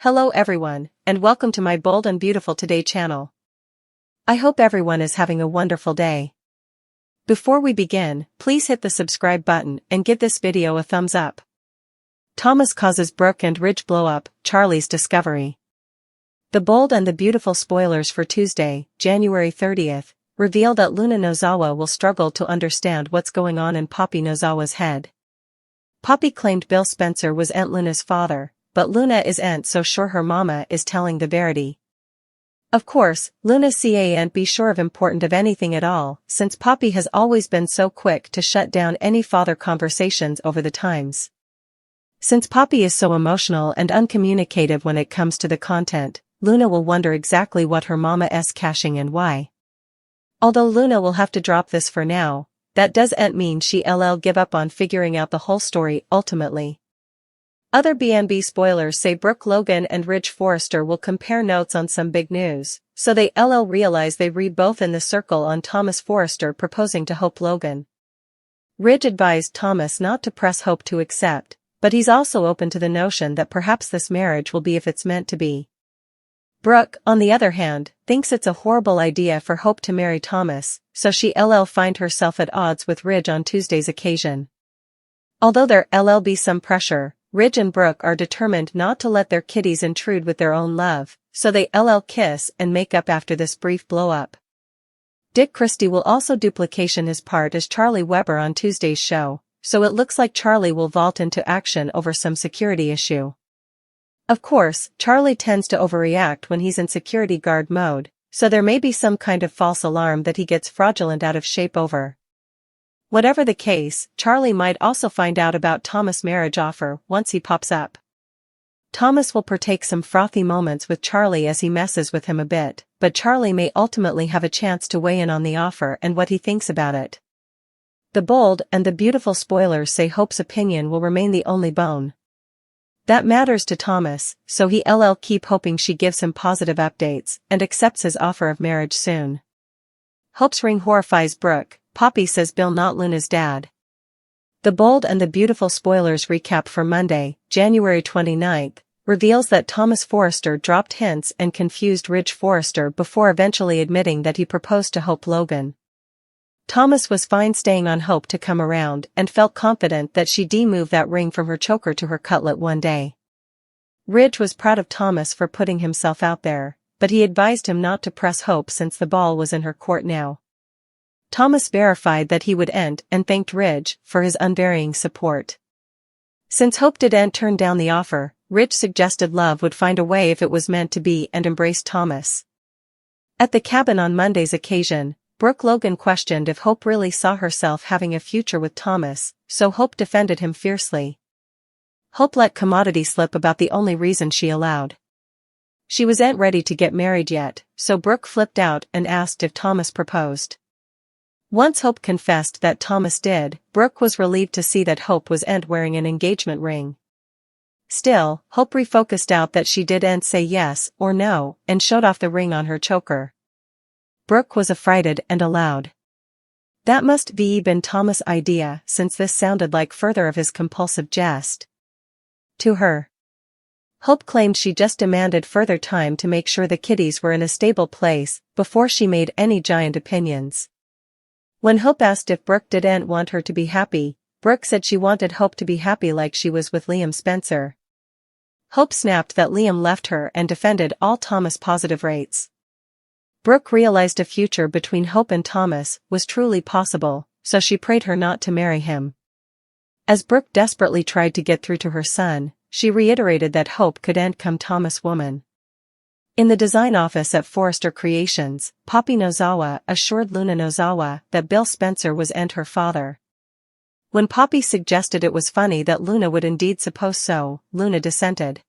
Hello everyone, and welcome to my Bold and Beautiful Today channel. I hope everyone is having a wonderful day. Before we begin, please hit the subscribe button and give this video a thumbs up. Thomas causes Brooke and Ridge blow-up, Charlie's discovery. The Bold and the Beautiful spoilers for Tuesday, January 30th, reveal that Luna Nozawa will struggle to understand what's going on in Poppy Nozawa's head. Poppy claimed Bill Spencer was Aunt Luna's father, but Luna isn't so sure her mama is telling the verity. Of course, Luna can't be sure of important of anything at all, since Poppy has always been so quick to shut down any father conversations over the times. Since Poppy is so emotional and uncommunicative when it comes to the content, Luna will wonder exactly what her mama's caching and why. Although Luna will have to drop this for now, that doesn't mean she'll give up on figuring out the whole story ultimately. Other B&B spoilers say Brooke Logan and Ridge Forrester will compare notes on some big news, so they'll realize they read both in the circle on Thomas Forrester proposing to Hope Logan. Ridge advised Thomas not to press Hope to accept, but he's also open to the notion that perhaps this marriage will be if it's meant to be. Brooke, on the other hand, thinks it's a horrible idea for Hope to marry Thomas, so she'll find herself at odds with Ridge on Tuesday's occasion. Although there'll be some pressure, Ridge and Brooke are determined not to let their kitties intrude with their own love, so they'll kiss and make up after this brief blow-up. Dick Christie will also duplication his part as Charlie Weber on Tuesday's show, so it looks like Charlie will vault into action over some security issue. Of course, Charlie tends to overreact when he's in security guard mode, so there may be some kind of false alarm that he gets fraudulent out of shape over. Whatever the case, Charlie might also find out about Thomas' marriage offer once he pops up. Thomas will partake some frothy moments with Charlie as he messes with him a bit, but Charlie may ultimately have a chance to weigh in on the offer and what he thinks about it. The Bold and the Beautiful spoilers say Hope's opinion will remain the only bone that matters to Thomas, so he'll keep hoping she gives him positive updates and accepts his offer of marriage soon. Hope's ring horrifies Brooke. Poppy says Bill not Luna's dad. The Bold and the Beautiful spoilers recap for Monday, January 29th, reveals that Thomas Forrester dropped hints and confused Ridge Forrester before eventually admitting that he proposed to Hope Logan. Thomas was fine staying on Hope to come around and felt confident that she'd move that ring from her choker to her cutlet one day. Ridge was proud of Thomas for putting himself out there, but he advised him not to press Hope since the ball was in her court now. Thomas verified that he would end and thanked Ridge for his unvarying support. Since Hope didn't turn down the offer, Ridge suggested love would find a way if it was meant to be and embraced Thomas. At the cabin on Monday's occasion, Brooke Logan questioned if Hope really saw herself having a future with Thomas, so Hope defended him fiercely. Hope let commodity slip about the only reason she allowed. She wasn't ready to get married yet, so Brooke flipped out and asked if Thomas proposed. Once Hope confessed that Thomas did, Brooke was relieved to see that Hope wasn't wearing an engagement ring. Still, Hope refocused out that she didn't say yes or no and showed off the ring on her choker. Brooke was affrighted and allowed. That must be been Thomas' idea since this sounded like further of his compulsive jest. To her. Hope claimed she just demanded further time to make sure the kitties were in a stable place before she made any giant opinions. When Hope asked if Brooke didn't want her to be happy, Brooke said she wanted Hope to be happy like she was with Liam Spencer. Hope snapped that Liam left her and defended all Thomas positive rates. Brooke realized a future between Hope and Thomas was truly possible, so she prayed her not to marry him. As Brooke desperately tried to get through to her son, she reiterated that Hope couldn't come Thomas' woman. In the design office at Forrester Creations, Poppy Nozawa assured Luna Nozawa that Bill Spencer wasn't her father. When Poppy suggested it was funny that Luna would indeed suppose so, Luna dissented.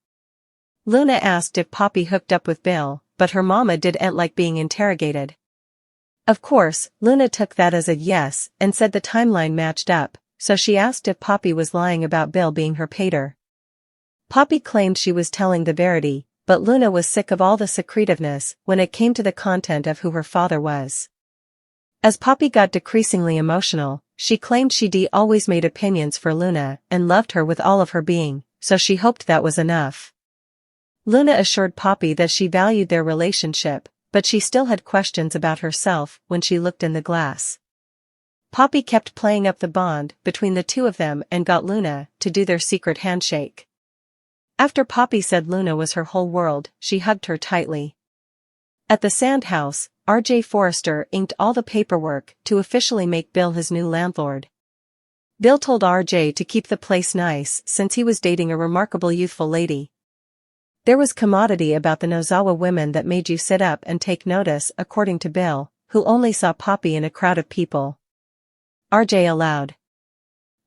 Luna asked if Poppy hooked up with Bill, but her mama didn't like being interrogated. Of course, Luna took that as a yes and said the timeline matched up, so she asked if Poppy was lying about Bill being her pater. Poppy claimed she was telling the verity, but Luna was sick of all the secretiveness when it came to the content of who her father was. As Poppy got decreasingly emotional, she claimed she'd always made opinions for Luna and loved her with all of her being, so she hoped that was enough. Luna assured Poppy that she valued their relationship, but she still had questions about herself when she looked in the glass. Poppy kept playing up the bond between the two of them and got Luna to do their secret handshake. After Poppy said Luna was her whole world, she hugged her tightly. At the sand house, R.J. Forrester inked all the paperwork to officially make Bill his new landlord. Bill told R.J. to keep the place nice since he was dating a remarkable youthful lady. There was commodity about the Nozawa women that made you sit up and take notice, according to Bill, who only saw Poppy in a crowd of people. R.J. allowed.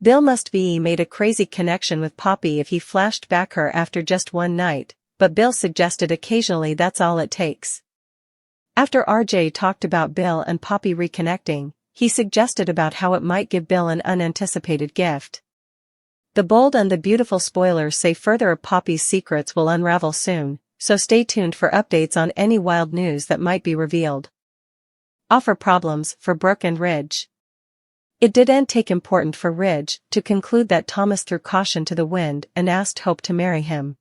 Bill must be made a crazy connection with Poppy if he flashed back her after just one night, but Bill suggested occasionally that's all it takes. After R.J. talked about Bill and Poppy reconnecting, he suggested about how it might give Bill an unanticipated gift. The bold and the beautiful spoilers say further of Poppy's secrets will unravel soon, so stay tuned for updates on any wild news that might be revealed. Offer problems for Brooke and Ridge. It didn't take important for Ridge to conclude that Thomas threw caution to the wind and asked Hope to marry him.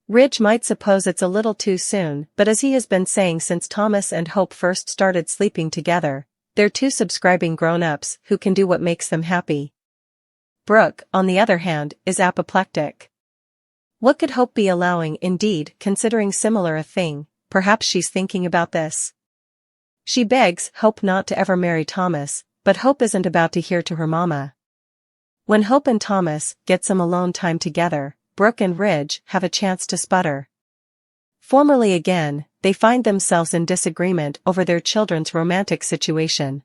Ridge might suppose it's a little too soon, but as he has been saying since Thomas and Hope first started sleeping together, they're two subscribing grown-ups who can do what makes them happy. Brooke, on the other hand, is apoplectic. What could Hope be allowing? Indeed, considering similar a thing, perhaps she's thinking about this. She begs Hope not to ever marry Thomas, but Hope isn't about to hear to her mama. When Hope and Thomas get some alone time together, Brooke and Ridge have a chance to sputter. Formerly again, they find themselves in disagreement over their children's romantic situation.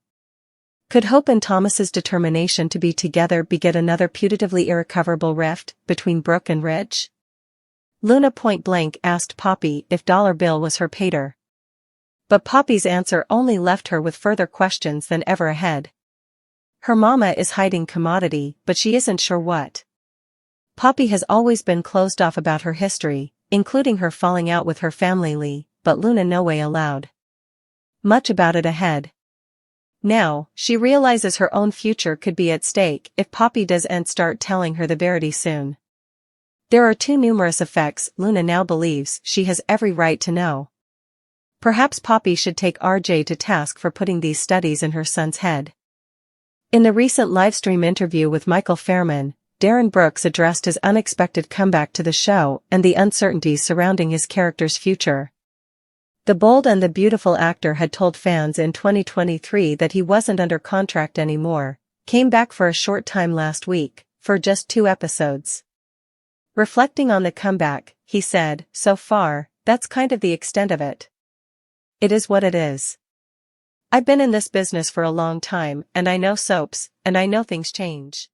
Could Hope and Thomas's determination to be together beget another putatively irrecoverable rift between Brooke and Ridge? Luna point-blank asked Poppy if Dollar Bill was her pater. But Poppy's answer only left her with further questions than ever ahead. Her mama is hiding commodity, but she isn't sure what. Poppy has always been closed off about her history, including her falling out with her family, but Luna no way allowed. Much about it ahead. Now, she realizes her own future could be at stake if Poppy doesn't start telling her the verity soon. There are too numerous effects Luna now believes she has every right to know. Perhaps Poppy should take R.J. to task for putting these studies in her son's head. In the recent livestream interview with Michael Fairman, Darren Brooks addressed his unexpected comeback to the show and the uncertainties surrounding his character's future. The bold and the beautiful actor had told fans in 2023 that he wasn't under contract anymore, came back for a short time last week, for just 2 episodes. Reflecting on the comeback, he said, "So far, that's kind of the extent of it. It is what it is. I've been in this business for a long time, and I know soaps, and I know things change.